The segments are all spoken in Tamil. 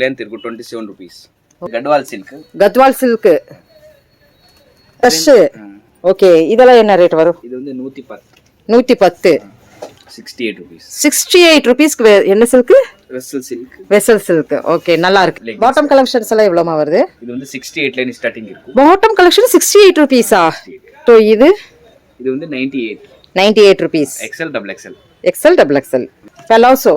length irukku 27 rupees. Gadwal silk. Gadwal silk. Fresh. Okay, இதெல்லாம் என்ன ரேட் வரும்? இது வந்து 110. 110. 68 rupees. 68 rupees என்ன silk? Vessel silk. Vessel silk. Okay, நல்லா இருக்கு. Bottom collections எல்லாம் எவ்வளவுமா வருது? இது வந்து 68 ல ஸ்டார்டிங் இருக்கு. Bottom collection 68 rupees ஆ? So இது வந்து 98. 98 rupees. XL double XL. XL double XL. Palazzo.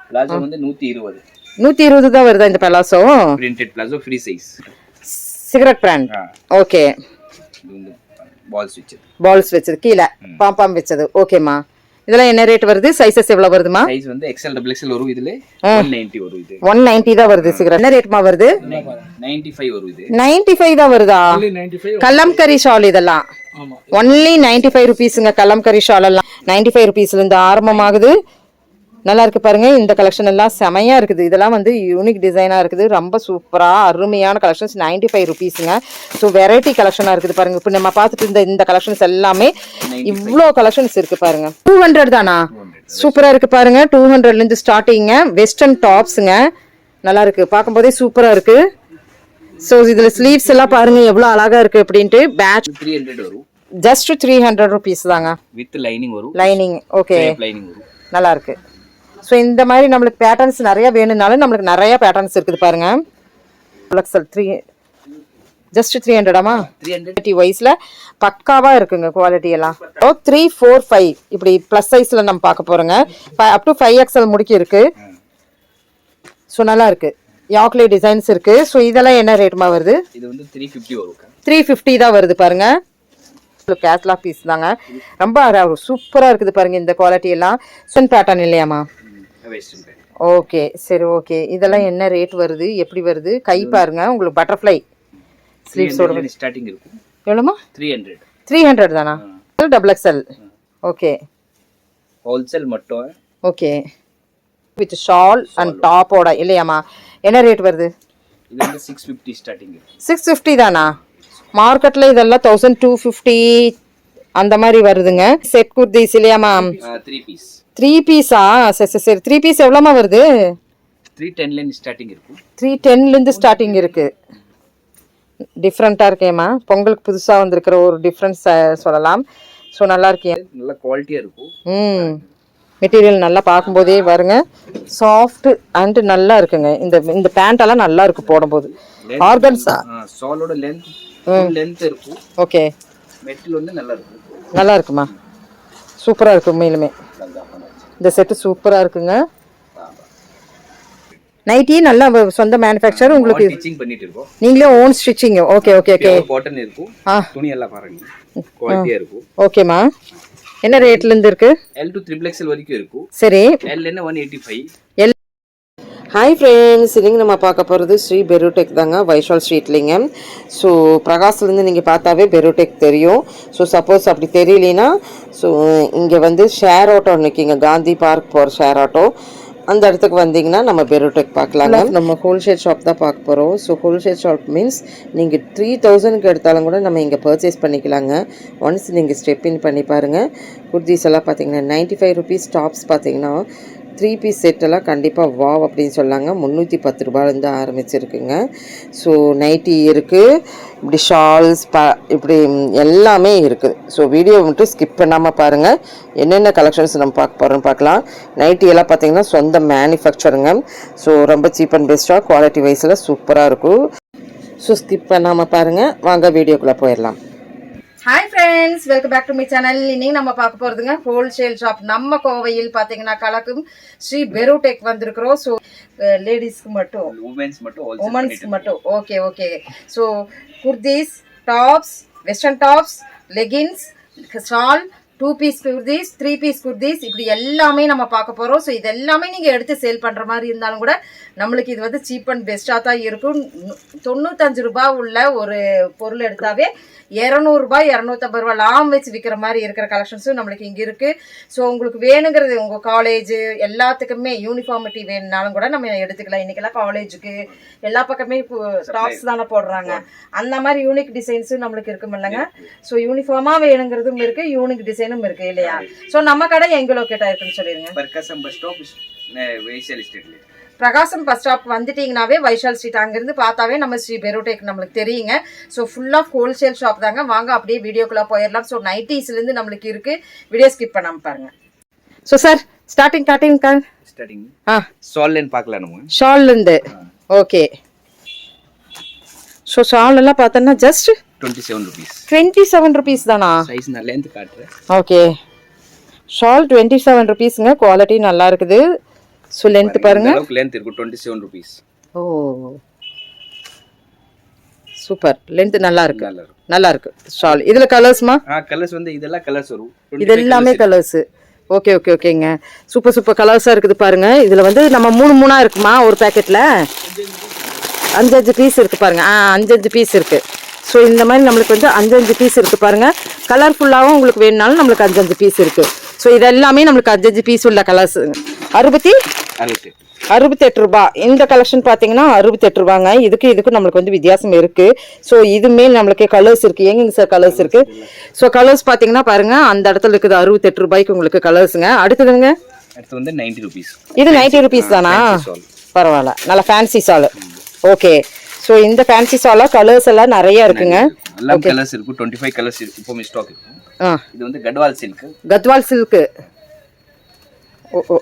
Palazzo வந்து 120. 120 தான் வருதா இந்த palazzo? Printed palazzo free size. Cigarette brand. Okay. இது வந்து balls வச்சது. Balls வச்சது கீழ பாம் வச்சது. ஓகேமா. இதெல்லாம் என்ன ரேட் வருது? சைஸஸ் எவ்வளவு வருதுமா? சைஸ் வந்து XL double XL வரும் இதுல 190 வரும் இது. 190 தான் வருது சிகரெட். என்ன ரேட்மா வருது? 95 வரும் இது. 95 தான் வருதா? கலம்கரி ஷால் இதெல்லாம். ஆமா. only 95 ரூபீஸ்ங்க கலம்கரி ஷால் எல்லாம். 95 ரூபீஸ்ல இருந்து ஆரம்பமாகுது. நல்லா இருக்கு பாருங்க. இந்த கலெக்ஷன் எல்லாம் செமையா இருக்குது. இதெல்லாம் வந்து யூனிக் டிசைனா இருக்குது. ரொம்ப சூப்பரா அருமையான கலெக்ஷன்ஸ். 95 ரூபீஸ்ங்க. ஸோ வெரைட்டி கலெக்ஷனா இருக்குது பாருங்க. இப்போ நம்ம பார்த்துட்டு இருந்த இந்த கலெக்ஷன்ஸ் எல்லாமே இவ்வளோ கலெக்ஷன்ஸ் இருக்கு பாருங்க. 200 தானா? சூப்பரா இருக்கு பாருங்க. 200ல இருந்து ஸ்டார்டிங்க. வெஸ்டர்ன் டாப்ஸுங்க. நல்லா இருக்கு. பார்க்கும்போதே சூப்பரா இருக்கு. ஸோ இதுல ஸ்லீவ்ஸ் எல்லாம் பாருங்க எவ்வளவு அழகா இருக்கு அப்படின்ட்டு. பேட்ச் 300 வரும். ஜஸ்ட் 300 ரூபீஸ் தாங்க. வித் லைனிங் வரும். Lining okay. லைனிங் வரும். நல்லா இருக்கு. ஸோ இந்த மாதிரி நம்மளுக்கு பேட்டர்ன்ஸ் நிறைய வேணும்னாலும் நம்மளுக்கு நிறைய பேட்டர்ன்ஸ் இருக்குது பாருங்க. ஜஸ்ட் 300ஆமா? 300 வைஸ்ல பக்காவா இருக்குங்க குவாலிட்டி எல்லாம். 3, 4, 5 இப்படி பிளஸ் சைஸ்ல நம்ம பார்க்க போறோங்க. அப் டு 5XL முடிக்கி இருக்கு. ஸோ நல்லா இருக்கு. யாக்லே டிசைன்ஸ் இருக்கு. ஸோ இதெல்லாம் என்ன ரேட்மா வருது? இது வந்து 350 வரும். 350 தான் வருது பாருங்க. கேட்லாக் பீஸ் தாங்க. ரொம்ப சூப்பரா இருக்குது பாருங்க இந்த குவாலிட்டி எல்லாம். சன் பேட்டர்ன் இல்லையாமா? ஓகே சரி ஓகே. இதெல்லாம் என்ன ரேட் வருது? எப்படி வருது? கை பாருங்க. உங்களுக்கு பட்டர்ஃப்ளை ஸ்லீவ்ஸோட ஸ்டார்டிங் இருக்கும். எவ்வளவுமா? 300. 300 தானா? Double XL. ஓகே. ஹோல்சேல் மட்டும். ஓகே. வித் ஷால் அண்ட் டாப்போட இல்லையாமா? என்ன ரேட் வருது? இது வந்து 650 ஸ்டார்டிங். 650 தானா? மார்க்கெட்ல இதெல்லாம் 1250 அந்த மாதிரி வருதுங்க. செட் குர்தீஸ் இல்லையாமா? 3 பீஸ். 3 பீஸா? சரி சரி. 3 பீஸ் எவ்வளோமா வருது? 310ல இருந்து ஸ்டார்டிங் இருக்கும். 310ல இருந்து ஸ்டார்டிங் இருக்கு. டிஃப்ரெண்டா இருக்கேமா. பொங்கலுக்கு புதுசா வந்திருக்கிற ஒரு டிஃப்ரென்ஸ் சொல்லலாம். ஸோ நல்லா இருக்கே. நல்ல குவாலிட்டியா இருக்கும். மெட்டீரியல் நல்லா பார்க்கும்போதே பாருங்க சாஃப்ட் அண்ட் நல்லா இருக்குங்க. இந்த பேண்ட் எல்லாம் நல்லா இருக்கு போடும்போது. ஆர்கன்ஸா ஷாலோட லென்த் இருக்கும். ஓகே. மெட்டீரியல் வந்து நல்லா இருக்கும். நல்லா இருக்குமா? சூப்பரா இருக்கு உண்மையிலுமே. இந்த செட்டு சூப்பரா இருக்குங்க. நைட்டி நல்லா சொந்த மேனுஃபேக்சர் உங்களுக்கு ஸ்டிச்சிங் பண்ணிட்டு இருக்கோம். நீங்களே own stitching. Okay okay okay. Cotton இருக்கும். துணி எல்லாம் பாருங்க குவாலிட்டியா இருக்கும். ஓகேமா. என்ன ரேட்ல இருந்து இருக்கு? L to XXL வரைக்கும் இருக்கும். சரி. L என்ன 185. ஹாய் ஃப்ரெண்ட்ஸ், இன்னைக்கு நம்ம பார்க்க போகிறது ஸ்ரீ பெருடெக் தாங்க, வைஷால் ஸ்ட்ரீட்லிங்க. ஸோ பிரகாஷ்லேருந்து நீங்கள் பார்த்தாவே பெருடெக் தெரியும். ஸோ சப்போஸ் அப்படி தெரியலனா ஸோ இங்கே வந்து ஷேர் ஆட்டோ நிற்கிங்க, காந்தி பார்க் போகிற ஷேர் ஆட்டோ அந்த இடத்துக்கு வந்தீங்கன்னா நம்ம பெருடெக் பார்க்கலாங்க. நம்ம ஹோல்சேல் ஷாப் தான் பார்க்க போகிறோம். ஸோ ஹோல்சேல் ஷாப் மீன்ஸ் நீங்கள் 3000க்கு எடுத்தாலும் கூட நம்ம இங்கே பர்ச்சேஸ் பண்ணிக்கலாங்க. ஒன்ஸ் நீங்கள் ஸ்டெப் இன் பண்ணி பாருங்கள். குர்தீஸ் எல்லாம் பார்த்தீங்கன்னா 95 ரூபீஸ். டாப்ஸ் பார்த்தீங்கன்னா 3 பீஸ் செட்டெல்லாம் கண்டிப்பாக வாவ் அப்படின்னு சொல்லாங்க. 310 ரூபாயிலேருந்து ஆரம்பிச்சிருக்குங்க. ஸோ நைட்டி இருக்குது, இப்படி ஷால்ஸ் இப்படி எல்லாமே இருக்குது. ஸோ வீடியோ மட்டும் ஸ்கிப் பண்ணாமல் பாருங்கள். என்னென்ன கலெக்ஷன்ஸ் நம்ம பார்க்க போகிறோன்னு பார்க்கலாம். நைட்டி எல்லாம் பார்த்தீங்கன்னா சொந்த மேனுஃபேக்சருங்க. ஸோ ரொம்ப சீப் அண்ட் பெஸ்ட்டாக குவாலிட்டி வைஸில் சூப்பராக இருக்கும். ஸோ ஸ்கிப் பண்ணாமல் பாருங்கள். வாங்க வீடியோக்குள்ளே போயிடலாம். Hi friends, welcome back to my channel. இன்னைக்கு நம்ம பார்க்க போறதுங்க ஹோல்சேல் ஷாப். நம்ம கோவையில் பாத்தீங்கன்னா கலக்கும் ஸ்ரீ பெருடெக் வந்திருக்கிறோம். ஸோ லேடிஸ்க்கு மட்டும், உமன்ஸ்க்கு மட்டும். Okay okay. So kurtis, tops, western tops, leggings, shawl, 2 piece kurtis, 3 piece kurtis, இப்படி எல்லாமே நம்ம பார்க்க போகிறோம். ஸோ இது எல்லாமே நீங்கள் எடுத்து சேல் பண்ணுற மாதிரி இருந்தாலும் கூட நம்மளுக்கு இது வந்து சீப் அண்ட் பெஸ்ட்டாக தான் இருக்கும். 95 ரூபாய் உள்ள ஒரு பொருள் எடுத்தாவே 200 ரூபாய் 250 ரூபாய் லாம் வச்சு விற்கிற மாதிரி இருக்கிற கலெக்ஷன்ஸும் நம்மளுக்கு இங்கே இருக்குது. ஸோ உங்களுக்கு வேணுங்கிறது உங்கள் காலேஜ் எல்லாத்துக்குமே யூனிஃபார்மிட்டி வேணுனாலும் கூட நம்ம எடுத்துக்கலாம். இன்றைக்கெல்லாம் காலேஜுக்கு எல்லா பக்கமே டாப்ஸ் தானே போடுறாங்க. அந்த மாதிரி யூனிக் டிசைன்ஸும் நம்மளுக்கு இருக்கும் இல்லைங்க. ஸோ யூனிஃபார்மாக வேணுங்கிறதும் இருக்குது, யூனிக் டிசைனும் இருக்குது இல்லையா. ஸோ நம்ம கடை எங்கே லொக்கேட் ஆயிருக்குன்னு சொல்லிடுங்க. பிரகாசம் பஸ் ஸ்டாப் வந்துட்டீங்கன்னாவே வைஷால் ஸ்ட்ரீட் அங்கிருந்து பார்த்தாவே நம்ம ஸ்ரீ பெரோடெக் நம்மளுக்கு தெரியுங்க. So full of wholesale shop தாங்க. வாங்க அப்படியே வீடியோக்குள்ளே போயிடலாம். ஸோ நைட்டிஸ்லேருந்து நம்மளுக்கு இருக்கு. வீடியோ ஸ்கிப் பண்ணாமல் பாருங்க. So sir starting shawl line பார்க்கலாம் நம்ம. ஷால்லேருந்து ஓகே. ஸோ ஷால் எல்லாம் பார்த்தோன்னா ஜஸ்ட் 27 rupees. 27 rupees தானா? சைஸ் நான் லென்த் காட்டுறேன். ஓகே, ஷால் 27 rupeesங்க. குவாலிட்டி நல்லா இருக்குது. ஸோ லென்த் பாருங்க, அளவுக்கு லென்த் இருக்கு. 27 rupees. ஓ சூப்பர், லென்த் நல்லா இருக்கு. நல்லா இருக்கு ஷால். இதுல கலர்ஸ்மா? கலர்ஸ் வந்து இதெல்லாம் கலர்ஸ் வரும். இது எல்லாமே கலர்ஸ். ஓகே ஓகே ஓகேங்க. சூப்பர் கலர்ஸா இருக்குது பாருங்க. இதுல வந்து நம்ம 3 இருக்குமா ஒரு பேக்கெட்ல? 5 பீஸ் இருக்கு பாருங்க. 5 பீஸ் இருக்கு. ஸோ இந்த மாதிரி நம்மளுக்கு வந்து 5 பீஸ் இருக்கு பாருங்க. கலர்ஃபுல்லாகவும் உங்களுக்கு வேணுனாலும் நம்மளுக்கு 5 பீஸ் இருக்கு. ஸோ இது எல்லாமே நம்மளுக்கு 5 பீஸ் உள்ள கலர்ஸ். 68 ரூபாய். இந்த கலெக்ஷன் பார்த்தீங்கன்னா 68 ரூபாங்க. இதுக்கு நம்மளுக்கு வந்து வித்தியாசம் இருக்கு. ஸோ இதுமே நம்மளுக்கு கலர்ஸ் இருக்கு. எங்கேங்க சார் கலர்ஸ் இருக்கு? ஸோ கலர்ஸ் பார்த்தீங்கன்னா பாருங்க, அந்த இடத்துல இருக்குது 68 ரூபாய்க்கு உங்களுக்கு கலர்ஸுங்க. அடுத்ததுங்க, அடுத்து வந்து 90 rupees. இது 90 rupees தானா? பரவாயில்ல, நல்ல ஃபேன்சி சால். ஓகே, ஸோ இந்த ஃபேன்சி சாலா கலர்ஸ் எல்லாம் நிறைய இருக்குங்க. எல்லாம் கலர்ஸ் இருக்கு. 25 கலர்ஸ் இருக்கு. இப்போ ஸ்டாக் இருக்கு. இது வந்து கத்வால் சில்க்.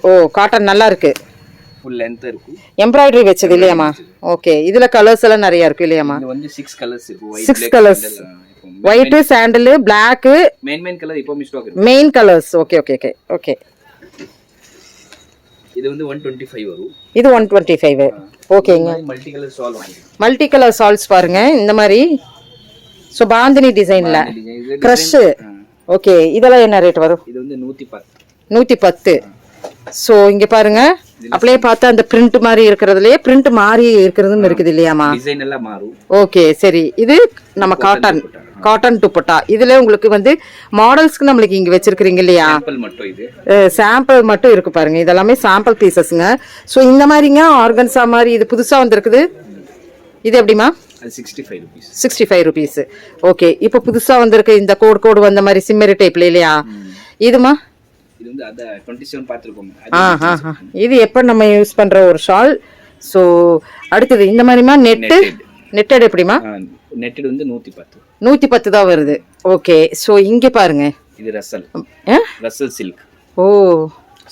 ஓ காட்டன் நல்லா இருக்கு. ஃபுல் லென்த் இருக்கு. எம்ப்ராய்டரி வெச்சது இல்லையாமா? ஓகே, இதுல கலர்ஸ் எல்லாம் நிறைய இருக்கு இல்லையாமா? இது வந்து 6 கலர்ஸ் இருக்கு. 6 colours. White, sandal, Black. Main colour இப்போ ஸ்டாக் இருக்கு. Main colours. ஓகே. இது வந்து 125 வரும். இது 125. ஓகேங்க. மல்டி கலர் ஷால் வாங்குங்க. மல்டி கலர் ஷால்ஸ் பாருங்க இந்த மாதிரி. சோ பாந்தினி டிசைன்ல கிரஷ். ஓகே, இதெல்லாம் என்ன ரேட் வரும்? இது வந்து 110. 110. சோ இங்க பாருங்க, அப்படியே பார்த்தா அந்த பிரிண்ட் மாதிரி இருக்கிறதுலயே பிரிண்ட் மாறி இருக்கிறதும் இருக்குது இல்லையாமா? டிசைன் எல்லாம் மாறும். ஓகே சரி. இது நம்ம காட்டன் துப்பட்டா. இதுல உங்களுக்கு வந்து மாடல்ஸ்க்கு நம்மளுக்கு இங்க வச்சிருக்கீங்க இல்லையா? சாம்பிள் மட்டும் இருக்கு பாருங்க. இதெல்லாமே சாம்பிள் பீசஸ்ங்க. சோ இந்த மாதிரிங்க ஆர்கன்ஸா மாதிரி இது புதுசா வந்திருக்குது. இது எப்படிமா? 65 rupees. ஓகே, இப்போ புதுசா வந்திருக்கு இந்த கோடு வந்த மாதிரி சிம்மரி டைப்ல இல்லையா? இதுமா? இது வந்து அத 27 பாத்துறோம். இது எப்ப நம்ம யூஸ் பண்ற ஒரு ஷால். சோ அடுத்து இந்த மாதிரிமா நெட்டட் எப்படிமா? நெட்டட் வந்து 110 தான் வருது. ஓகே, சோ இங்க பாருங்க, இது ரசல் சில்க். ஓ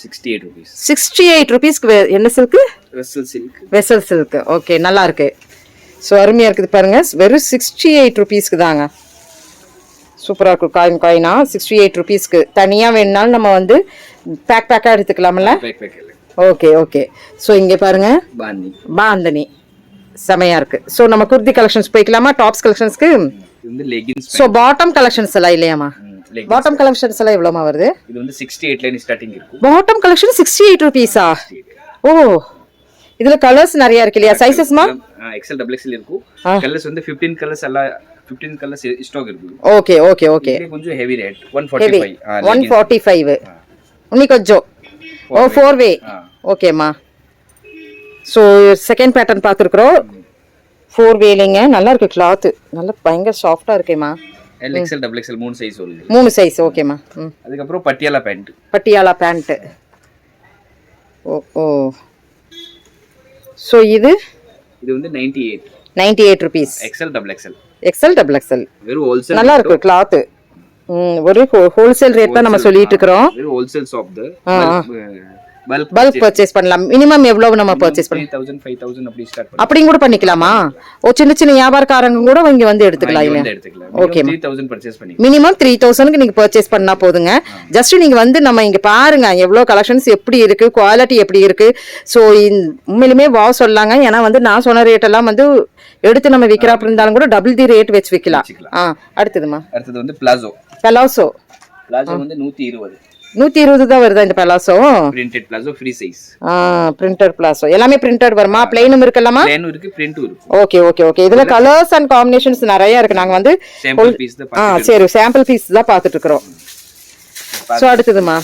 68 rupees. 68 rupeesக்கு என்ன சில்க்? Vessel silk. ஓகே, நல்லா இருக்கு. ஸோ அருமையாக இருக்குது பாருங்க. வெறும் 68 rupeesக்கு தாங்க. சூப்பராக இருக்கும். காயினா 68 rupeesக்கு. தனியாக வேணுனாலும் நம்ம வந்து பேக்காக எடுத்துக்கலாம்ல? ஓகே. ஸோ இங்கே பாருங்க, பாந்தனி செமையாக இருக்கு. ஸோ நம்ம குர்தி கலெக்ஷன்ஸ் போய்க்கலாமா? டாப்ஸ் கலெக்ஷன்ஸ்க்கு. ஸோ பாட்டம் கலெக்ஷன்ஸ் எல்லாம் இல்லையாமா? பாட்டம் கலெக்ஷன்ஸ் எல்லாம் எவ்வளோமா வருது? இது வந்து 68 ல ஸ்டார்டிங் இருக்கு. Bottom collection 68 rupeesா? ஓ, இதுல கலர்ஸ் நிறைய இருக்கு இல்லையா? சைஸஸ்மா? XL XL இருக்கு. கலர்ஸ் வந்து 15 கலர்ஸ் எல்லாம் 15 கலர்ஸ் ஸ்டாக் இருக்கு. ஓகே. இது கொஞ்சம் ஹெவி ரேட் 145. 145. இன்னி கொஞ்சம் 4 வே. ஓகேமா. சோ செகண்ட் பேட்டர்ன் பாத்துறோம். 4 வேலிங்க. நல்லா இருக்கு. கிளாத் நல்ல பயங்கர சாஃப்ட்டா இருக்கேமா. XL XL 3 சைஸ் வருது. 3 சைஸ். ஓகேமா. அதுக்கு அப்புறம் பட்டியாலா பேண்ட். ஓ சோ இது வந்து 98 rupees. XL வெறும் ஹோல்சேல். நல்லா இருக்கு கிளாத். ஒரு ஹோல்சேல் ரேட் தான் நம்ம சொல்லிட்டு இருக்கோம். வெறும் ஹோல்சேல் ஷாப் பல்க் பர்ச்சேஸ் பண்ணலாம். மினிமம் எவ்வளவு நம்ம பர்ச்சேஸ் பண்ணலாம்? 3000 5000 அப்படி ஸ்டார்ட் பண்ணலாம். அப்படி கூட பண்ணிக்கலாமா? ஓ சின்ன வியாபாரக்காரங்க கூட இங்க வந்து எடுத்துக்கலாம் இல்ல? ஓகே, 3000 பர்ச்சேஸ் பண்ணி மினிமம் 3000க்கு நீங்க பர்ச்சேஸ் பண்ணா போதுங்க. ஜஸ்ட் நீங்க வந்து நம்ம இங்க பாருங்க எவ்வளவு கலெக்ஷன்ஸ் எப்படி இருக்கு, குவாலிட்டி எப்படி இருக்கு. சோ உண்மையிலுமே வாவ் சொல்லாங்க. ஏன்னா வந்து நான் சொன்ன ரேட் எல்லாம் வந்து எடுத்து நம்ம விக்கிறா இருந்தாலும் கூட டபுள் தி ரேட் வச்சு விக்கலாம். அடுத்தது வந்து பிளாசோ வந்து 120 தான் வருதா இந்த palazzo? Printed palazzo free size. Printed palazzo எல்லாமே பிரிண்டட் வருமா? ப்ளைனும் இருக்குல்லமா? ப்ளைனும் இருக்கு, பிரிண்டும் இருக்கு. ஓகே. இதுல கலர்ஸ் அண்ட் காம்பினேஷன்ஸ் நிறைய இருக்கு. நாங்க வந்து சாம்பிள் பீஸ் தான் சரி சாம்பிள் பீஸ் தான் பாத்துட்டு இருக்கோம். சோ அடுத்ததுமா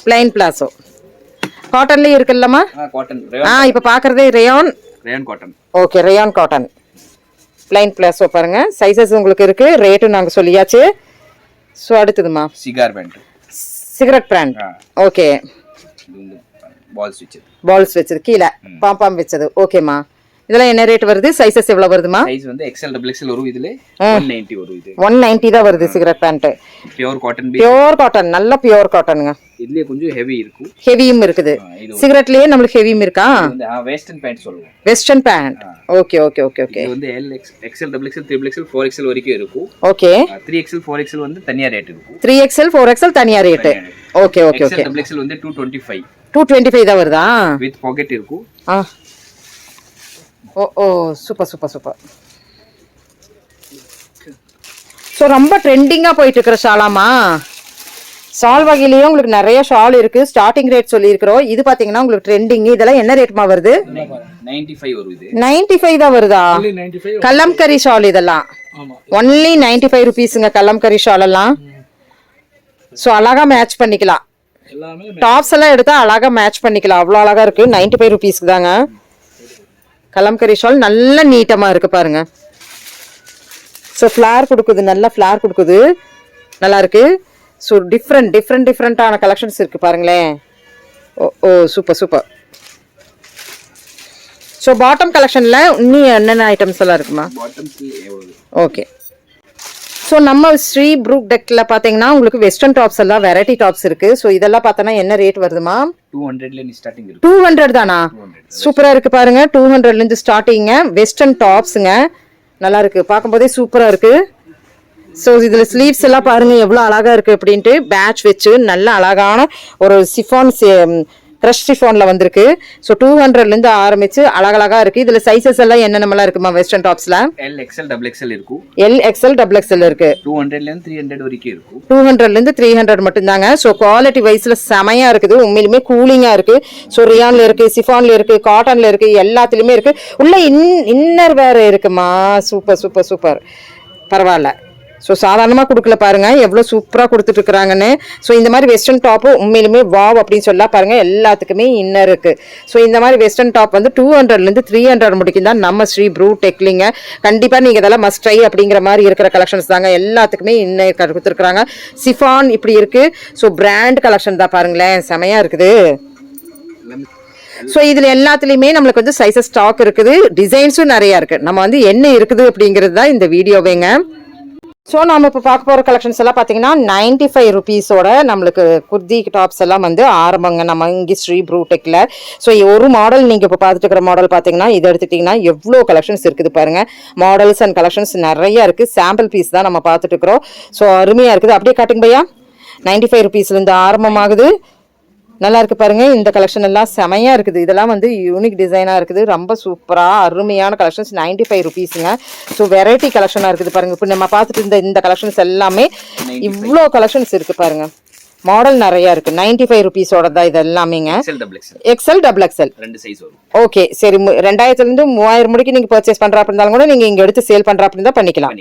ப்ளைன் பிளாசோ காட்டன்லயே இருக்குல்லமா? காட்டன். இப்ப பாக்குறதே rayon cotton. Okay, rayon cotton plain palazzo பாருங்க. சைஸஸ் உங்களுக்கு இருக்கு, ரேட்டும் நாங்க சொல்லியாச்சு. சோ அடுத்ததுமா cigar pant. Cigarette brand. Okay, balls வச்சது கீழே பாம் வச்சது. ஓகேமா. இதெல்லாம் என்ன ரேட் வருது? சைஸஸ் எவ்வளவு வருதுமா? சைஸ் வந்து XL டபுள் XL வரும். இதுல 190 வரும். இது 190 தான் வருது. Cigarette pant pure cotton. Pure cotton, நல்ல பியூர் காட்டனுங்க. இதுலயே கொஞ்சம் ஹெவி இருக்கும். ஹெவியும் இருக்குது. சிகரெட்லயே நமக்கு ஹெவியும் இருக்கா? இது வெஸ்டர்ன் பேண்ட் சொல்லுவோம். Western pant. Okay okay okay okay. இது வந்து XL double XL triple XL 4XL வரைக்கும் இருக்கும். ஓகே. 3XL 4XL வந்து தனியா ரேட் இருக்கும். 3XL 4XL தனியா rate. Okay okay okay. XL double XL வந்து 225 தான் வருதா? வித் பாக்கெட் இருக்கும். ஓ சூப்பர் சூப்பர் சூப்பர். ஸோ ரொம்ப ட்ரெண்டிங்காக போயிட்டு இருக்கிற ஷாலாமா? ஷால் வகையிலேயே உங்களுக்கு நிறைய ஷால் இருக்கு. ஸ்டார்டிங் ரேட் சொல்லியிருக்கிறோம். இது பார்த்தீங்கன்னா உங்களுக்கு ட்ரெண்டிங். இதெல்லாம் என்ன ரேட்மா வருது? 95 வரும். இது 95 தான் வருதா? கலம்கரி ஷால் இதெல்லாம் ஒன்லி 95 ருபீஸுங்க. கலம்கரி ஷால் எல்லாம் ஸோ அழகா மேட்ச் பண்ணிக்கலாம். டாப்ஸ் எல்லாம் எடுத்தா அழகா மேட்ச் பண்ணிக்கலாம். அவ்வளோ அழகா இருக்கு. 95 ருபீஸ்க்கு தாங்க. கலம்கரி ஷால் நல்ல நீட்டமா இருக்கு பாருங்க. ஸோ ஃப்ளார் கொடுக்குது, நல்லா ஃப்ளார் கொடுக்குது, நல்லா இருக்கு. ஸோ டிஃப்ரெண்டான கலெக்ஷன்ஸ் இருக்கு பாருங்களேன். ஓ சூப்பர் சூப்பர். ஸோ பாட்டம் கலெக்ஷன்ல இன்னும் என்னென்ன ஐட்டம்ஸ் எல்லாம் இருக்குமா? ஓகே. ஸோ நம்ம ஸ்ரீ ப்ரூக் டெக்ல பார்த்தீங்கன்னா உங்களுக்கு வெஸ்டர்ன் டாப்ஸ் எல்லாம் வெரைட்டி டாப்ஸ் இருக்கு. ஸோ இதெல்லாம் பார்த்தோன்னா என்ன ரேட் வருதுமா? 200 தானா? சூப்பரா இருக்கு பாருங்க. 200ல இருந்து ஸ்டார்டிங்க. வெஸ்டர்ன் டாப்ஸுங்க, நல்லா இருக்கு. பார்க்கும்போதே சூப்பரா இருக்கு. ஸோ இதுல ஸ்லீவ்ஸ் எல்லாம் பாருங்க எவ்வளவு அழகா இருக்கு அப்படின்ட்டு. பேட்ச் வச்சு நல்ல அழகான ஒரு சிஃபான் க்ரஷ் சிஃபான்ல வந்திருக்கு. ஸோ 200ல இருந்து ஆரம்பிச்சு அழகழகா இருக்கு. இதுல சைசஸ் எல்லாம் என்னென்னலாம் இருக்குமா வெஸ்டர்ன் டாப்ஸ்ல? LXL டபுள் XL இருக்கும். LXL டபுள் XL இருக்கு. 200ல இருந்து 300 வரைக்கும் இருக்கும். 200ல இருந்து 300 மட்டும் தாங்க. ஸோ குவாலிட்டி வைஸ்ல செமையா இருக்குது. உண்மையிலுமே கூலிங்கா இருக்கு. ஸோ ரியான்ல இருக்கு, சிஃபான்ல இருக்கு, காட்டன்ல இருக்கு, எல்லாத்துலயுமே இருக்கு. உள்ள இன்னர் வேற இருக்குமா? Super super super. பரவாயில்ல. ஸோ சாதாரணமாக கொடுக்கல பாருங்க எவ்வளோ சூப்பராக கொடுத்துட்டு இருக்கிறாங்கன்னு. ஸோ இந்த மாதிரி வெஸ்டர்ன் டாப்பு உண்மையிலுமே வாவ் அப்படின்னு சொல்லலாம் பாருங்க. எல்லாத்துக்குமே இன்னர் இருக்கு. ஸோ இந்த மாதிரி வெஸ்டர்ன் டாப் வந்து 200லேருந்து 300 முடிக்கும் தான் நம்ம ஸ்ரீ ப்ரூ டெக்லிங்க. கண்டிப்பாக நீங்கள் இதெல்லாம் மஸ்ட் ட்ரை அப்படிங்கிற மாதிரி இருக்கிற கலெக்ஷன்ஸ் தாங்க. எல்லாத்துக்குமே இன்னர் கொடுத்துருக்குறாங்க. சிஃபான் இப்படி இருக்கு. ஸோ பிராண்ட் கலெக்ஷன் தான் பாருங்களேன், செமையா இருக்குது. ஸோ இதில் எல்லாத்துலேயுமே நம்மளுக்கு வந்து சைஸஸ் ஸ்டாக் இருக்குது. டிசைன்ஸும் நிறையா இருக்கு. நம்ம வந்து என்ன இருக்குது அப்படிங்கிறது தான் இந்த வீடியோவேங்க. ஸோ நம்ம இப்போ பார்க்க போகிற கலெக்ஷன்ஸ் எல்லாம் பார்த்தீங்கன்னா 95 ருபீஸோட நம்மளுக்கு குர்தி டாப்ஸ் எல்லாம் வந்து ஆரம்பங்க நம்ம இங்கே ஸ்ரீ ப்ரூ டெக்கில். ஸோ ஒரு மாடல் நீங்கள் இப்போ பார்த்துட்டு இருக்கிற மாடல் பார்த்தீங்கன்னா இது எடுத்துக்கிட்டிங்கன்னா எவ்வளோ கலெக்ஷன்ஸ் இருக்குது பாருங்கள். மாடல்ஸ் அண்ட் கலெக்ஷன்ஸ் நிறையா இருக்குது. சாம்பிள் பீஸ் தான் நம்ம பார்த்துட்டு இருக்கிறோம். ஸோ அருமையாக இருக்குது. அப்படியே காட்டுங்க பையா. 95 ருபீஸ்லேருந்து ஆரம்பமாகுது. நல்லா இருக்கு பாருங்க. இந்த கலெக்ஷன் எல்லாம் செமையா இருக்குது. இதெல்லாம் வந்து யூனிக் டிசைனா இருக்குது. ரொம்ப சூப்பரா அருமையான கலெக்ஷன்ஸ். 95 ருபீஸுங்க. ஸோ வெரைட்டி கலெக்ஷனா இருக்குது பாருங்க. இப்போ நம்ம பார்த்துட்டு இருந்த இந்த கலெக்ஷன்ஸ் எல்லாமே இவ்வளோ கலெக்ஷன்ஸ் இருக்கு பாருங்க. மாடல் நிறைய இருக்கு. 95 ருபீஸோட தான் இது எல்லாமேங்க. XL double XL okay. சரி, 2000 இருந்து 3000 முடிக்கு நீங்க பர்ச்சேஸ் பண்ற அப்படி இருந்தாலும் கூட நீங்க இங்க எடுத்து சேல் பண்ற அப்படி இருந்தா பண்ணிக்கலாம்.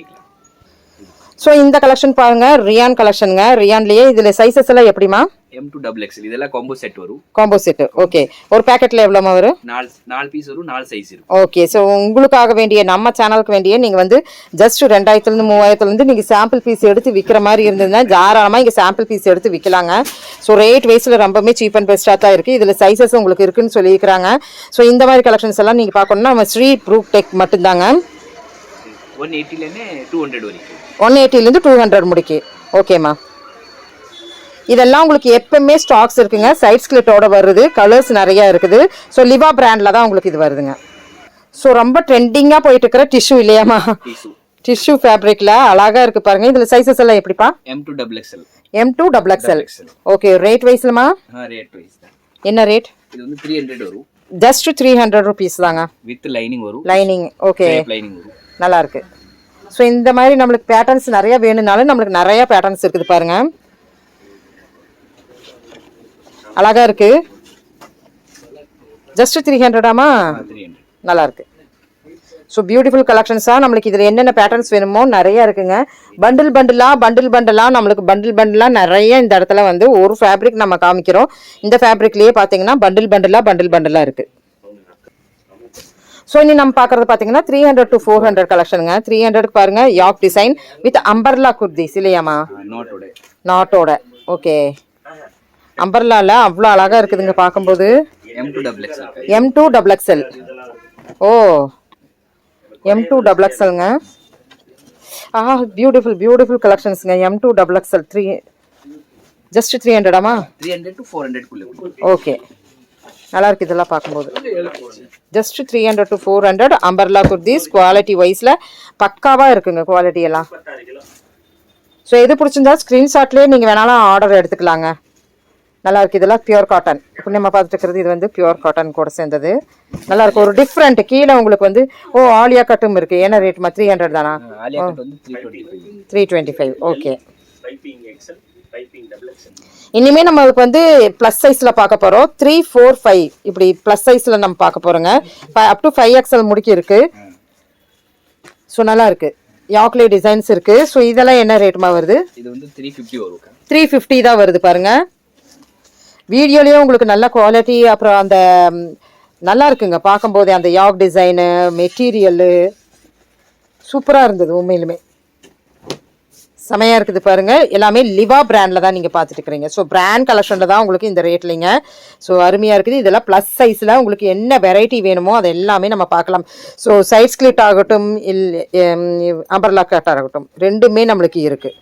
ஸோ இந்த கலெக்ஷன் பாருங்க, ரியான் கலெக்ஷனுங்க. ரியான்லயே இதுல சைஸஸ் எல்லாம் எப்படிமா? M2 டபுள் XL இதெல்லாம் காம்போ செட் வரும். Combo set okay. ஒரு பாக்கெட்ல எவ்வளவுமா வரும்? 4 பீஸ் வரும், 4 சைஸ் இருக்கும். ஓகே. ஸோ உங்களுக்காக வேண்டிய நம்ம சேனலுக்கு வேண்டிய நீங்க வந்து ஜஸ்ட் 2000 இருந்து 3000 இருந்து நீங்க சாம்பிள் பீஸ் எடுத்து விற்கிற மாதிரி இருந்ததுன்னா தாராளமா இங்க சாம்பிள் பீஸ் எடுத்து விற்கலாங்க. ஸோ ரேட் வைஸ்ல ரொம்பவே சீப் அண்ட் பெஸ்டா தான் இருக்கு. இதுல சைஸஸ் உங்களுக்கு இருக்குன்னு சொல்லியிருக்காங்க. ஸோ இந்த மாதிரி கலெக்ஷன்ஸ் எல்லாம் நீங்க பார்க்கணும்னா நம்ம ஸ்ரீ ப்ரூக் டெக் மட்டும்தாங்க. 180ல இருந்து 200 வரைக்கும். 180ல இருந்து 200 முடிக்கு. ஓகேமா. இதெல்லாம் உங்களுக்கு எப்பவுமே ஸ்டாக்ஸ் இருக்குங்க. சைட் ஸ்லிட்டோட வருது. கலர்ஸ் நிறைய இருக்குது. ஸோ லிவா பிராண்ட்ல தான் உங்களுக்கு இது வருதுங்க. ஸோ ரொம்ப ட்ரெண்டிங்கா போயிட்டு இருக்கிற டிஷ்யூ இல்லையாமா? டிஷ்யூ ஃபேப்ரிக்ல அழகா இருக்கு பாருங்க. இதுல சைஸஸ் எல்லாம் எப்படிப்பா? M2 double XL. M2 double XL okay. Rate வைஸ்லமா? ரேட் வைஸ் தான். என்ன ரேட்? இது வந்து 300 வரும். ஜஸ்ட் 300 ருபீஸ் தாங்க. வித் லைனிங் வரும். Lining okay. லைனிங் வரும். நல்லா இருக்கு. ஸோ இந்த மாதிரி நம்மளுக்கு பேட்டர்ன்ஸ் நிறைய வேணும்னாலும் நம்மளுக்கு நிறைய பேட்டர்ன்ஸ் இருக்குது பாருங்க. அழகா இருக்கு. ஜஸ்ட் 300ஆமா? நல்லா இருக்கு. ஸோ பியூட்டிஃபுல் கலெக்ஷன்ஸா நம்மளுக்கு இதில் என்னென்ன பேட்டர்ன்ஸ் வேணுமோ நிறைய இருக்குங்க. பண்டில் பண்டிலா நம்மளுக்கு பண்டிலா நிறைய இந்த இடத்துல வந்து ஒரு ஃபேப்ரிக் நம்ம காமிக்கிறோம். இந்த ஃபேப்ரிக்லயே பார்த்தீங்கன்னா பண்டில் பண்டிலா இருக்கு. ஸோ இனி நம்ம பார்க்குறது பார்த்தீங்கன்னா 300 to 400 கலெக்ஷனுங்க. 300க்கு பாருங்க யாக் டிசைன் வித் அம்பர்லா குர்திஸ் இல்லையாமா? நாட்டோட ஓகே. அம்பர்லால அவ்வளோ அழகா இருக்குதுங்க பார்க்கும்போது. M2 double XL. Oh M2 double எக்ஸ்எல்ங்க. பியூட்டிஃபுல் கலெக்ஷன்ஸ்ங்க. M2 double XL 3 just 300 300 to 400 குள்ள. ஓகே, நல்லா இருக்கு இதெல்லாம் பார்க்கும்போது. Just 300 to 400 umbrella kurtis. Quality வைஸ்ல பக்காவா இருக்குங்க குவாலிட்டி எல்லாம். ஸோ எது பிடிச்சிருந்தா ஸ்க்ரீன்ஷாட்லேயே நீங்கள் வேணாலும் ஆர்டர் எடுத்துக்கலாங்க. நல்லா இருக்கு. இதெல்லாம் பியூர் காட்டன். இப்போ நம்ம பார்த்துட்டு இருக்கிறது இது வந்து பியூர் காட்டன் கூட சேர்ந்தது. நல்லா இருக்கு. ஒரு டிஃப்ரெண்ட். கீழே உங்களுக்கு வந்து ஆலியா கட்டும் இருக்கு. என்ன ரேட்மா? 300 தானா? 325. ஓகே. இனிமே நம்மளுக்கு வந்து பிளஸ் சைஸ்ல பார்க்க போறோம். 3, 4, 5 இப்படி பிளஸ் சைஸ்ல நம்ம பார்க்க போறோங்க. அப் டு 5XL முடிக்கி இருக்கு. ஸோ நல்லா இருக்கு. யாக்லே டிசைன்ஸ் இருக்கு. ஸோ இதெல்லாம் என்ன ரேட்மா வருது? இது வந்து 350 வரும். 350 தான் வருது பாருங்க. வீடியோலயே உங்களுக்கு நல்ல குவாலிட்டி. அப்புறம் அந்த நல்லா இருக்குங்க பார்க்கும்போதே. அந்த யாக் டிசைனு மெட்டீரியலு சூப்பராக இருந்தது. உண்மையிலுமே செமையாக இருக்குது பாருங்க. எல்லாமே லிவா பிராண்டில் தான் நீங்கள் பார்த்துட்டு இருக்கிறீங்க. ஸோ பிராண்ட் கலெக்ஷனில் தான் உங்களுக்கு இந்த ரேட்லிங்க. ஸோ அருமையாக இருக்குது. இதெல்லாம் ப்ளஸ் சைஸில் உங்களுக்கு என்ன வெரைட்டி வேணுமோ அது எல்லாமே நம்ம பார்க்கலாம். ஸோ சைட் ஸ்லிட் ஆகட்டும், அம்பர்லா கட் ஆகட்டும், ரெண்டுமே நம்மளுக்கு இருக்குது.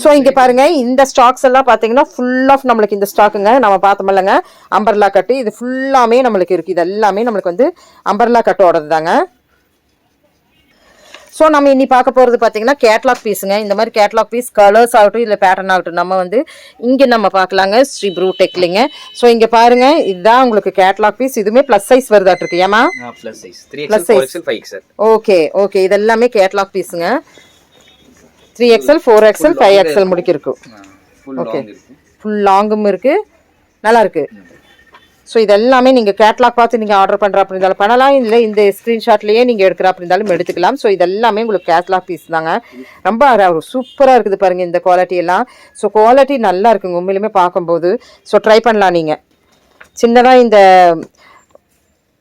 ஸோ இங்கே பாருங்க, இந்த ஸ்டாக்ஸ் எல்லாம் பார்த்தீங்கன்னா ஃபுல் ஆஃப் நம்மளுக்கு இந்த ஸ்டாக்குங்க நம்ம பார்த்தோமில்லங்க அம்பர்லா கட்டு. இது ஃபுல்லாமே நம்மளுக்கு இருக்குது. இது எல்லாமே நம்மளுக்கு வந்து அம்பர்லா கட்டோடது தாங்க. ஸோ நம்ம இன்னி பார்க்க போகிறது பார்த்தீங்கன்னா கேட்லாக் பீஸுங்க. இந்த மாதிரி கேட்லாக் பீஸ் கலர்ஸ் ஆகட்டும், இல்லை பேட்டர்ன் ஆகட்டும், நம்ம வந்து இங்கே நம்ம பார்க்கலாங்க ஸ்ரீ ப்ரூ டெக்லிங்க. ஸோ இங்கே பாருங்க, இதுதான் உங்களுக்கு கேட்லாக் பீஸ். இதுவுமே ப்ளஸ் சைஸ் வருதாட்டு இருக்கு. ஏமா ப்ளஸ் சைஸ்? Okay okay. இது எல்லாமே கேட்லாக் பீஸுங்க. 3XL 4XL 5XL முடிக்கிருக்கு. ஓகே, ஃபுல் லாங்கும் இருக்கு. நல்லா இருக்கு. ஸோ இது எல்லாமே நீங்கள் கேட்லாக் பார்த்து நீங்கள் ஆர்டர் பண்ணுற அப்படி இருந்தாலும் பண்ணலாம், இல்லை இந்த ஸ்க்ரீன்ஷாட்லேயே நீங்கள் எடுக்கிற அப்படி இருந்தாலும் எடுத்துக்கலாம். ஸோ இது எல்லாமே உங்களுக்கு கேட்லாக் பீஸ் தாங்க. ரொம்ப சூப்பராக இருக்குது பாருங்கள் இந்த குவாலிட்டி எல்லாம். ஸோ குவாலிட்டி நல்லா இருக்குங்க உண்மையிலுமே பார்க்கும்போது. ஸோ ட்ரை பண்ணலாம் நீங்கள். சின்னதாக இந்த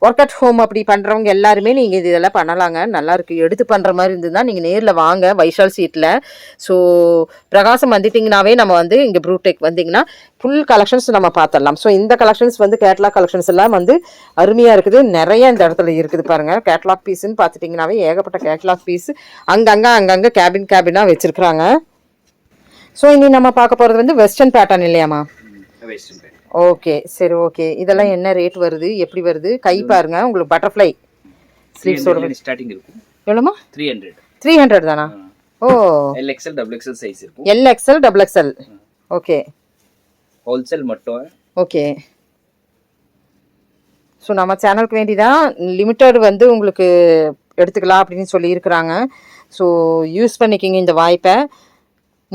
ஒர்க் அட் ஹோம் அப்படி பண்ணுறவங்க எல்லாருமே நீங்கள் இது இதெல்லாம் பண்ணலாங்க. நல்லாயிருக்கு. எடுத்து பண்ணுற மாதிரி இருந்ததுன்னா நீங்கள் நேரில் வாங்க வைஷால் ஸ்ட்ரீட்டில். ஸோ பிரகாசம் வந்துட்டிங்கனாவே நம்ம வந்து இங்கே ப்ரூடெக் வந்தீங்கன்னா ஃபுல் கலெக்ஷன்ஸ் நம்ம பார்த்துடலாம். ஸோ இந்த கலெக்ஷன்ஸ் வந்து கேட்லாக் கலெக்ஷன்ஸ் எல்லாம் வந்து அருமையாக இருக்குது. நிறைய இந்த இடத்துல இருக்குது பாருங்கள். கேட்லாக் பீஸுன்னு பார்த்துட்டிங்கனாவே ஏகப்பட்ட கேட்லாக் பீஸ் அங்கங்கே கேபினாக வச்சுருக்குறாங்க. ஸோ இனி நம்ம பார்க்க போகிறது வந்து வெஸ்டர்ன் பேட்டர்ன் இல்லையாம்மா? ஓகே, சரி, ஓகே. இதெல்லாம் என்ன ரேட் வருது, எப்படி வருது? கை பாருங்க, உங்களுக்கு பட்டர்ஃப்ளை ஸ்லீவ்ஸோட ஸ்டார்டிங் இருக்கும். எவ்வளோமா? 300 தானா? ஓ, LXL XXL சைஸ் இருக்கும். LXL XXL. ஓகே, ஹோல்சேல் மட்டும். ஓகே. ஸோ நம்ம சேனலுக்கு வேண்டிதான் லிமிட்டட் வந்து உங்களுக்கு எடுத்துக்கலாம் அப்படின்னு சொல்லியிருக்கிறாங்க. ஸோ யூஸ் பண்ணிக்கிங்க இந்த வாய்ப்பை.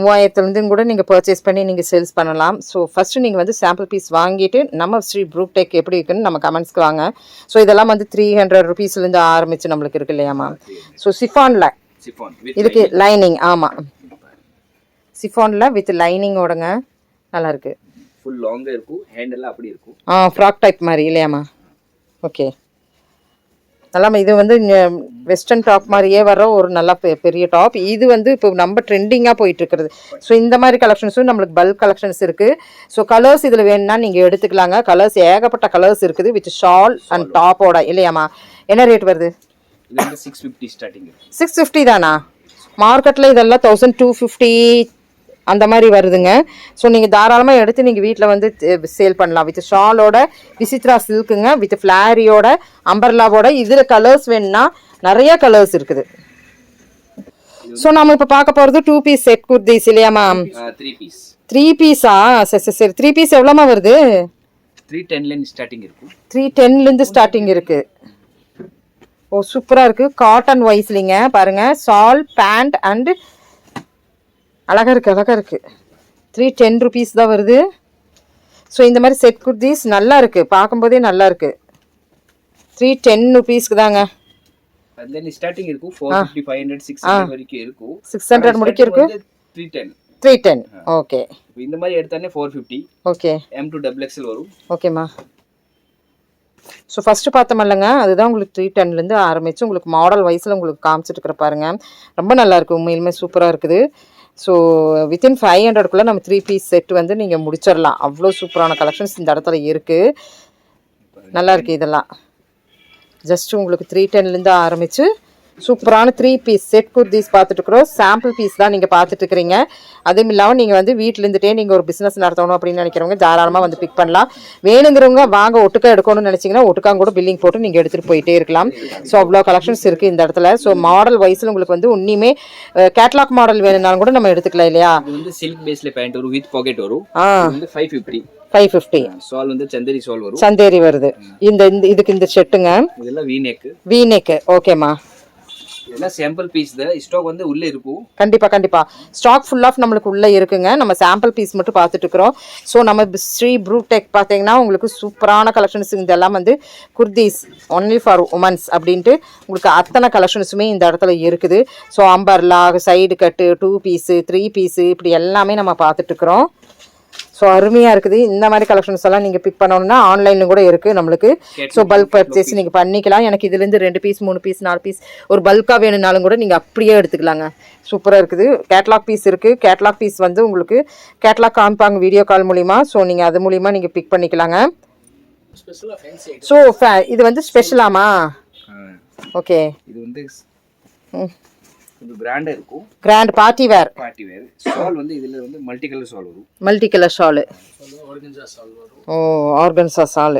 3000 கூட நீங்கள் பர்ச்சேஸ் பண்ணி நீங்கள் சேல்ஸ் பண்ணலாம். ஸோ ஃபஸ்ட்டு நீங்கள் வந்து சாம்பிள் பீஸ் வாங்கிட்டு நம்ம ஸ்ரீ ப்ரூக் டெக் எப்படி இருக்குன்னு நம்ம கமெண்ட்ஸ்க்கு வாங்க. ஸோ இதெல்லாம் வந்து 300 ருபீஸ்லேருந்து ஆரம்பித்து நம்மளுக்கு இருக்கு இல்லையாம்மா? ஸோ சிஃபானில் இதுக்கு லைனிங். ஆமாம், சிஃபானில் வித் லைனிங்கோடங்க. நல்லாயிருக்கு. ஃபுல் லாங்காக இருக்கும். ஹேண்டெல்லாம் அப்படி இருக்கும். ஃப்ராக் டைப் மாதிரி இல்லையாம்மா? ஓகே, நல்லா. இது வந்து வெஸ்டர்ன் டாப் மாதிரியே வர ஒரு நல்ல பெரிய டாப். இது வந்து இப்போ நம்ம ட்ரெண்டிங்காக போயிட்டு இருக்கிறது. ஸோ இந்த மாதிரி கலெக்ஷன்ஸும் நம்மளுக்கு பல்க் கலெக்ஷன்ஸ் இருக்குது. ஸோ கலர்ஸ் இதில் வேணும்னா நீங்கள் எடுத்துக்கலாங்க. கலர்ஸ் ஏகப்பட்ட கலர்ஸ் இருக்குது வித் ஷால் அண்ட் டாப்போட இல்லையாம்மா? என்ன ரேட் வருது? 650 ஸ்டார்டிங். 650 தானா? மார்க்கெட்டில் இதெல்லாம் 1250 அந்த மாதிரி வருதுங்க. ஸோ நீங்கள் தாராளமாக எடுத்து நீங்கள் வீட்டில் வந்து சேல் பண்ணலாம். வித் ஷாலோட விசித்ரா சில்க்குங்க, வித் ஃப்ளாரியோட அம்பர்லாவோட. இதில் கலர்ஸ் வேணும்னா நிறைய கலர்ஸ் இருக்குது. ஸோ நம்ம இப்போ பார்க்க போகிறது 2 பீஸ் செட் குர்தீஸ் இல்லையாம்மா? 3 பீஸா? சரி. 3 பீஸ் எவ்வளோமா வருது? 310 ஸ்டார்டிங் இருக்கும். 310 ஸ்டார்டிங் இருக்குது. ஓ, சூப்பராக இருக்குது. காட்டன் வைஸ்லிங்க பாருங்க. சால் பேண்ட் அண்ட் அழகாக இருக்குது. 310 ருபீஸ் தான் வருது. ஸோ இந்த மாதிரி செட் குர்தீஸ் நல்லா இருக்குது. பார்க்கும்போதே நல்லா இருக்குது. 310 ருபீஸ்க்கு தாங்க. அதுல ஸ்டார்டிங் இருக்கும். 450 500 600 வரைக்கும் இருக்கும். 600 முடிக்க இருக்கு. 310. ஓகே. இந்த மாதிரி எடுத்தானே 450. ஓகே. M2 XXL வரும். ஓகேம்மா. ஸோ ஃபஸ்ட்டு பார்த்தோமில்லங்க, அதுதான் உங்களுக்கு 310 ஆரம்பித்து உங்களுக்கு மாடல் வைஸில் உங்களுக்கு காமிச்சிட்டு இருக்கிற பாருங்க. ரொம்ப நல்லாயிருக்கு. உண்மையிலுமே சூப்பராக இருக்குது. ஸோ வித்தின் 500குள்ளே நம்ம 3 பீஸ் செட் வந்து நீங்கள் முடிச்சிடலாம். அவ்வளோ சூப்பரான கலெக்ஷன்ஸ் இந்த இடத்துல இருக்குது. நல்லா இருக்குது. இதெல்லாம் ஜஸ்ட் உங்களுக்கு 310லேருந்து ஆரம்பித்து சூப்பரான 3 பீஸ் செட் குர்தீஸ் பார்த்துட்டுருக்குறோம். சாம்பிள் பீஸ் தான் நீங்கள் பார்த்துட்ருக்குறீங்க. அதுவும் இல்லாமல் நீங்கள் வந்து வீட்டிலேருந்துட்டே நீங்கள் ஒரு பிஸ்னஸ் நடத்தணும் அப்படின்னு நினைக்கிறவங்க தாராளமாக வந்து பிக் பண்ணலாம். வேணுங்கிறவங்க வாங்க ஒட்டுக்கா எடுக்கணும்னு நினச்சிங்கன்னா ஒட்டுக்காங்க கூட பில்லிங் போட்டு நீங்கள் எடுத்துகிட்டு போயிட்டே இருக்கலாம். ஸோ அவ்வளோ கலெக்ஷன்ஸ் இருக்குது இந்த இடத்துல. ஸோ மாடல் வைஸில் உங்களுக்கு வந்து உன்னியுமே கேட்லாக் மாடல் வேணும்னாலும் கூட நம்ம எடுத்துக்கலாம் இல்லையா? இது வந்து சில்க் பேஸ்ல பேண்ட் வரும், வித் பாக்கெட் வரும். இது 550. சால் வந்து சந்தேரி சால் வரும். சந்தேரி வருது. இந்த இதுக்கு இந்த செட்டுங்க இதெல்லாம் வி நெக். ஓகேமா. இதெல்லாம் சாம்பிள் பீஸ் தான். ஸ்டாக் வந்து உள்ள இருக்கும். கண்டிப்பா ஸ்டாக் ஃபுல் ஆஃப் நம்மளுக்கு உள்ள இருக்குங்க. நம்ம சாம்பிள் பீஸ் மட்டும் பார்த்துட்டு இருக்கிறோம். ஸோ நம்ம ஸ்ரீ ப்ரூடெக் பார்த்தீங்கன்னா உங்களுக்கு சூப்பரான கலெக்ஷன்ஸ் இதெல்லாம் வந்து குர்தீஸ் ஒன்லி ஃபார் உமன்ஸ் அப்படின்ட்டு உங்களுக்கு அத்தனை கலெக்ஷன்ஸுமே இந்த இடத்துல இருக்குது. ஸோ அம்பர்லா, சைடு கட்டு, 2 பீஸு, 3 பீஸு இப்படி எல்லாமே நம்ம பார்த்துட்டு இருக்கிறோம். ஸோ அருமையாக இருக்குது. இந்த மாதிரி கலெக்ஷன்ஸ் எல்லாம் நீங்கள் பிக் பண்ணணும்னா ஆன்லைனில் கூட இருக்குது நம்மளுக்கு. ஸோ பல்க் பர்ச்சேஸ் நீங்கள் பண்ணிக்கலாம். எனக்கு இதுலேருந்து 2 பீஸ் 3 பீஸ் 4 பீஸ் ஒரு பல்காக வேணும்னாலும் கூட நீங்கள் அப்படியே எடுத்துக்கலாங்க. சூப்பராக இருக்குது. கேட்லாக் பீஸ் இருக்குது. கேட்லாக் பீஸ் வந்து உங்களுக்கு கேட்லாக் காமிப்பாங்க வீடியோ கால் மூலிமா. ஸோ நீங்கள் அது மூலிமா நீங்கள் பிக் பண்ணிக்கலாங்க. ஸோ இது வந்து ஸ்பெஷலாமா? ஓகே. இது வந்து இது கிராண்டா இருக்கும். Grand party wear. ஷால் வந்து இதுல வந்து மல்டி கலர் ஷால் வரும். Multi colour shawl. Oh organza shawl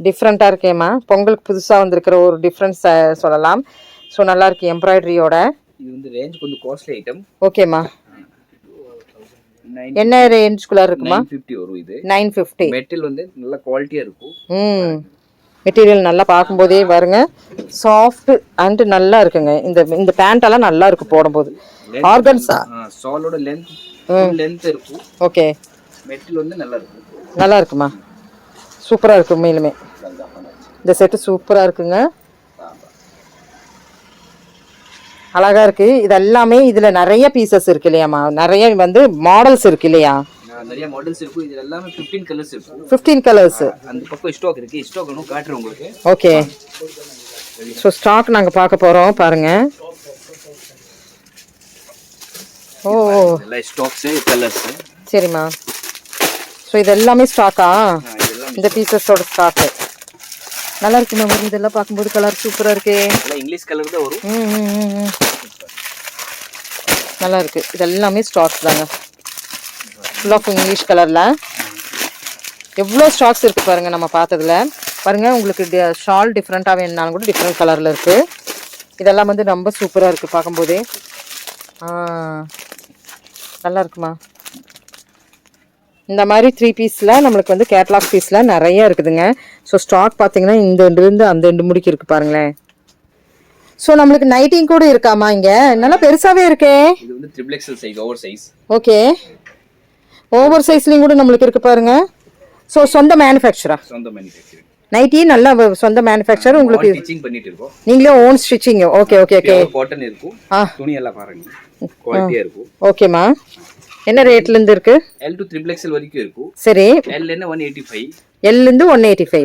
டிஃப்ரெண்ட்டாக இருக்கேம்மா. பொங்கலுக்கு புதுசாக வந்திருக்கிற ஒரு டிஃப்ரென்ஸ் சொல்லலாம். ஸோ நல்லா இருக்கு எம்ப்ராய்டரியோட. இது வந்து ரேஞ்ச் கொஞ்சம் காஸ்ட்லி ஐட்டம். ஓகேம்மா. என்ன ரேஞ்சுக்குள்ள இருக்குமா? 950 வரும். இது 950. மெட்டீரியல் வந்து நல்ல குவாலிட்டியா இருக்கும். மெட்டீரியல் நல்லா பார்க்கும்போதே பாருங்க சாஃப்ட் அண்ட் நல்லா இருக்குங்க. இந்த பேண்ட் எல்லாம் நல்லா இருக்கு போடும்போது. ஆர்கன்ஸா ஷாலோட லெந்த் இருக்கும். ஓகே. மெட்டீரியல் வந்து நல்லா இருக்கும். நல்லா இருக்குமா? சூப்பரா இருக்கு. உண்மையிலுமே இந்த செட்டு சூப்பரா இருக்குங்க. அழகா இருக்கு. இது எல்லாமே இதுல நிறைய பீசஸ் இருக்கு இல்லையாமா? நிறைய வந்து மாடல்ஸ் இருக்கு இல்லையா? நிறைய மாடல்ஸ் இருக்கு. இது எல்லாமே 15 கலர்ஸ் இருக்கு. 15 கலர்ஸ். அந்த பக்கம் ஸ்டாக் இருக்கு. ஸ்டாக் இன்னும் காட்டுறேன் உங்களுக்கு. ஓகே. ஸோ ஸ்டாக் நாங்க பார்க்க போறோம் பாருங்க. ஓ எல்லா ஸ்டாக்ஸ் கலர்ஸ். சரிம்மா. ஸோ இது எல்லாமே ஸ்டாக்கா? இந்த பீசஸோட ஸ்டாக் நல்லா இருக்குமா? இதெல்லாம் பார்க்கும்போது கலர் சூப்பரா இருக்கு. இங்கிலீஷ் கலர் தான் வரும். நல்லா இருக்கு. இது எல்லாமே ஸ்டாக்ஸ் தாங்க. ஃபுல் ஆஃப் இங்கிலீஷ் கலரில் எவ்வளோ ஸ்டாக்ஸ் இருக்குது பாருங்கள். நம்ம பார்த்ததுல பாருங்கள் உங்களுக்கு ஷால் டிஃப்ரெண்ட்டாக வேணுனாலும் கூட டிஃப்ரெண்ட் கலரில் இருக்குது. இதெல்லாம் வந்து ரொம்ப சூப்பராக இருக்குது பார்க்கும்போதே. நல்லா இருக்குமா? இந்த மாதிரி 3 பீஸில் நம்மளுக்கு வந்து கேட்லாக் பீஸில் நிறைய இருக்குதுங்க. ஸோ ஸ்டாக் பார்த்தீங்கன்னா இந்த எண்டுலேருந்து அந்த எண்டு முடிக்கு இருக்குது பாருங்களேன். ஸோ நம்மளுக்கு நைட்டிங் கூட இருக்காமா? இங்கே நல்லா பெருசாகவே இருக்கே. இது வந்து 3XL size, over size. Okay. Over சைஸ்லையும் கூட நம்மளுக்கு இருக்கு பாருங்க. ஸோ சொந்த மேனுஃபேக்சரா? சொந்த மேனுஃபேக்சரிங். நைட்டி நல்லா சொந்த மேனுஃபேக்சர் உங்களுக்கு. ஸ்டிச்சிங் பண்ணிட்டு இருக்கோம். நீங்களே own stitching. Okay okay okay. Cotton இருக்கும். துணி எல்லாம் பாருங்க குவாலிட்டியா இருக்கும். ஓகேமா. என்ன ரேட்ல இருந்து இருக்கு? L to XXL வரைக்கும் இருக்கும். சரி. L என்ன 185. L இருந்து 185.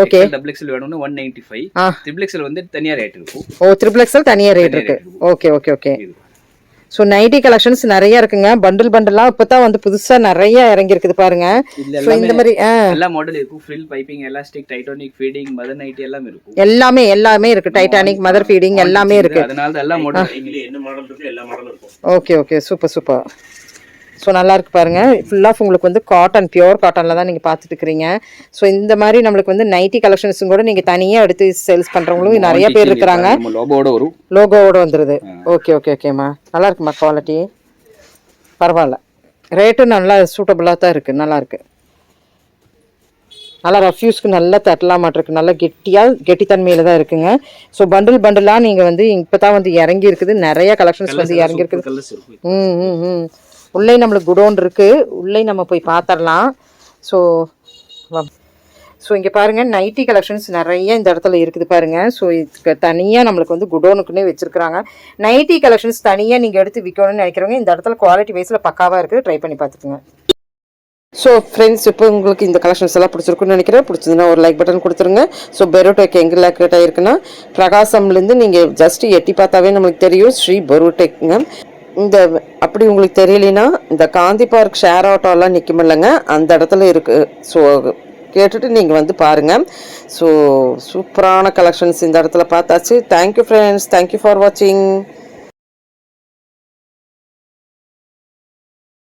ஓகே. XXL வேணும்னா 195. XXL வந்து தனியா ரேட் இருக்கும். ஓ XXL தனியா ரேட் இருக்கு. Okay okay okay. So nightie collections நிறைய இருக்குங்க. பண்டில் பண்டிலாக இப்போ தான் வந்து புதுசாக நிறைய இறங்கி இருக்குது பாருங்க. ஸோ இந்த மாதிரி எல்லா மாடல் இருக்கும். Frill, piping, elastic, titanic, feeding, mother nighty எல்லாமே இருக்கும். எல்லாமே இருக்கு. டைட்டானிக், மதர் ஃபீடிங் எல்லாமே இருக்கு. அதனால தான் எல்லா மாடல் என்ன மாடல் இருக்கு எல்லா மாடலும் இருக்கும். Okay okay super. ஸோ நல்லா இருக்கு பாருங்க. ஃபுல் ஆஃப் உங்களுக்கு வந்து காட்டன், பியூர் காட்டனில் தான் நீங்கள் பார்த்துட்டு இருக்கிறீங்க. ஸோ இந்த மாதிரி நம்மளுக்கு வந்து நைட்டி கலெக்ஷன்ஸும் கூட நீங்கள் தனியாக எடுத்து சேல்ஸ் பண்ணுறவங்களும் நிறைய பேர் இருக்கிறாங்க. லோகோவோட வந்துடுது. ஓகே ஓகே ஓகேம்மா. நல்லா இருக்குமா? குவாலிட்டி பரவாயில்ல. ரேட்டும் நல்லா சூட்டபுளாக தான் இருக்குது. நல்லா இருக்கு. நல்லா ரஃப்யூஸ்க்கு நல்லா தட்டலாம் மாட்டிருக்கு. நல்லா கெட்டித்தன்மையில் தான் இருக்குங்க. ஸோ பண்டிலாக நீங்கள் வந்து இப்போ தான் வந்து இறங்கி இருக்குது. நிறைய கலெக்ஷன்ஸ் வந்து இறங்கி இருக்குது. உள்ளே நம்மளுக்கு குடோன் இருக்குது. உள்ளே நம்ம போய் பார்த்துடலாம். ஸோ இங்கே பாருங்கள் நைட்டி கலெக்ஷன்ஸ் நிறைய இந்த இடத்துல இருக்குது பாருங்கள். ஸோ இதுக்கு தனியாக நம்மளுக்கு வந்து குடோனுக்குன்னே வச்சுருக்குறாங்க. நைட்டி கலெக்ஷன்ஸ் தனியாக நீங்கள் எடுத்து விற்கணும்னு நினைக்கிறவங்க இந்த இடத்துல குவாலிட்டி வைஸில் பக்காவாக இருக்குது. ட்ரை பண்ணி பார்த்துக்குங்க. ஸோ ஃப்ரெண்ட்ஸ், இப்போ உங்களுக்கு இந்த கலெக்ஷன்ஸ் எல்லாம் பிடிச்சிருக்குன்னு நினைக்கிறேன். பிடிச்சதுன்னா ஒரு லைக் பட்டன் கொடுத்துருங்க. ஸோ பெரோடெக் எங்கே லொக்கேட் ஆகிருக்குன்னா பிரகாசம்லேருந்து நீங்கள் ஜஸ்ட் எட்டி பார்த்தாவே நம்மளுக்கு தெரியும் ஸ்ரீ பெரோடெக்ங்க. இந்த அப்படி உங்களுக்கு தெரியலனா இந்த காந்தி பார்க் ஷேர் ஆட்டோலாம் நிற்கும் இல்லைங்க, அந்த இடத்துல இருக்குது. ஸோ கேட்டுட்டு நீங்கள் வந்து பாருங்கள். ஸோ சூப்பரான கலெக்ஷன்ஸ் இந்த இடத்துல பார்த்தாச்சு. தேங்க்யூ ஃப்ரெண்ட்ஸ், தேங்க்யூ ஃபார் வாட்சிங்.